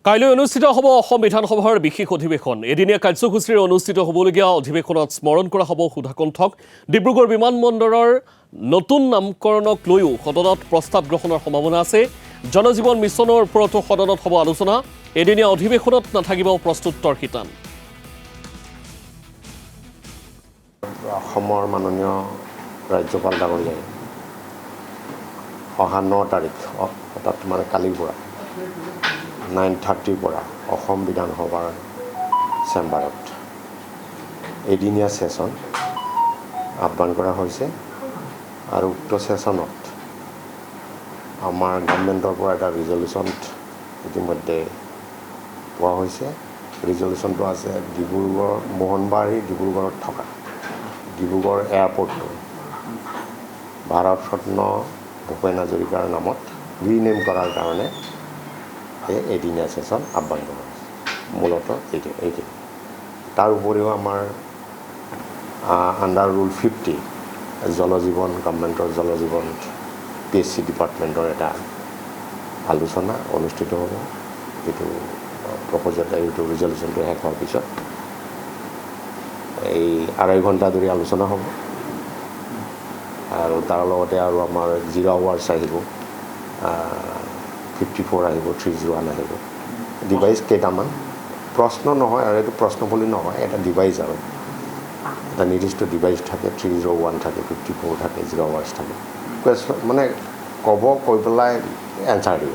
কাইলৈ অনুষ্ঠিত হ'ব অসম বিধানসভাৰ বিশেষ অধিৱেশন। এদিনীয়া কাৰ্যসূচীৰে অনুষ্ঠিত হ'বলগীয়া অধিৱেশনত স্মৰণ কৰা হ'ব সুধাকণ্ঠক। ডিব্ৰুগড় বিমানবন্দৰৰ নতুন নামকৰণক লৈও সদনত প্ৰস্তাৱ গ্ৰহণৰ সম্ভাৱনা আছে। জনজীৱন মিছনৰ ওপৰতো সদনত হ'ব আলোচনা। এদিনীয়া অধিৱেশনত নাথাকিব প্ৰশ্নোত্তৰ শিতান। অসমৰ মাননীয় ৰাজ্যপাল ডাঙৰীয়াই অহা 9 তাৰিখ অৰ্থাৎ মানে কালিৰ পৰা 9:30 পৰা অসম বিধানসভাৰ চেম্বাৰত এদিনীয়া সেশন আহ্বান কৰা হৈছে আৰু উক্ত সেশনত আমাৰ গভৰ্ণমেণ্টৰ পৰা এটা ৰিজলিউশ্যন ইতিমধ্যে পোৱা হৈছে। ৰিজলিউশ্যনটো আছে ডিব্ৰুগড় মোহনবাৰী ডিব্ৰুগড়ত থকা ডিব্ৰুগড় এয়াৰপৰ্টটো ভাৰত ৰত্ন ভূপেন হাজৰিকাৰ নামত ৰিনেম কৰাৰ কাৰণে এদিনীয়া সেশন আহ্বান কৰা হৈছে। মূলতঃ এইটো তাৰ উপৰিও আমাৰ আণ্ডাৰ ৰুল 50 জলজীৱন গভৰ্ণমেণ্টৰ জলজীৱন PSC ডিপাৰ্টমেণ্টৰ এটা আলোচনা অনুষ্ঠিত হ'ব। এইটো প্ৰপ'জেল এইটো ৰিজলিউশ্যনটো শেষ হোৱাৰ পিছত এই 2.5 ঘণ্টা ধৰি আলোচনা হ'ব আৰু তাৰ লগতে আৰু আমাৰ 0 আৱাৰ্ছ আহিব, 54 আহিব, 301 আহিব। ডিভাইচ কেইটামান প্ৰশ্ন নহয় আৰু এইটো প্ৰশ্ন বুলি নহয়, এটা ডিভাইচ আৰু এটা নিৰ্দিষ্ট ডিভাইচ থাকে। 301 থাকে, 54 থাকে, 0 আৱাৰ্ছ থাকে। মানে কৈ পেলাই এনচাৰ দিব।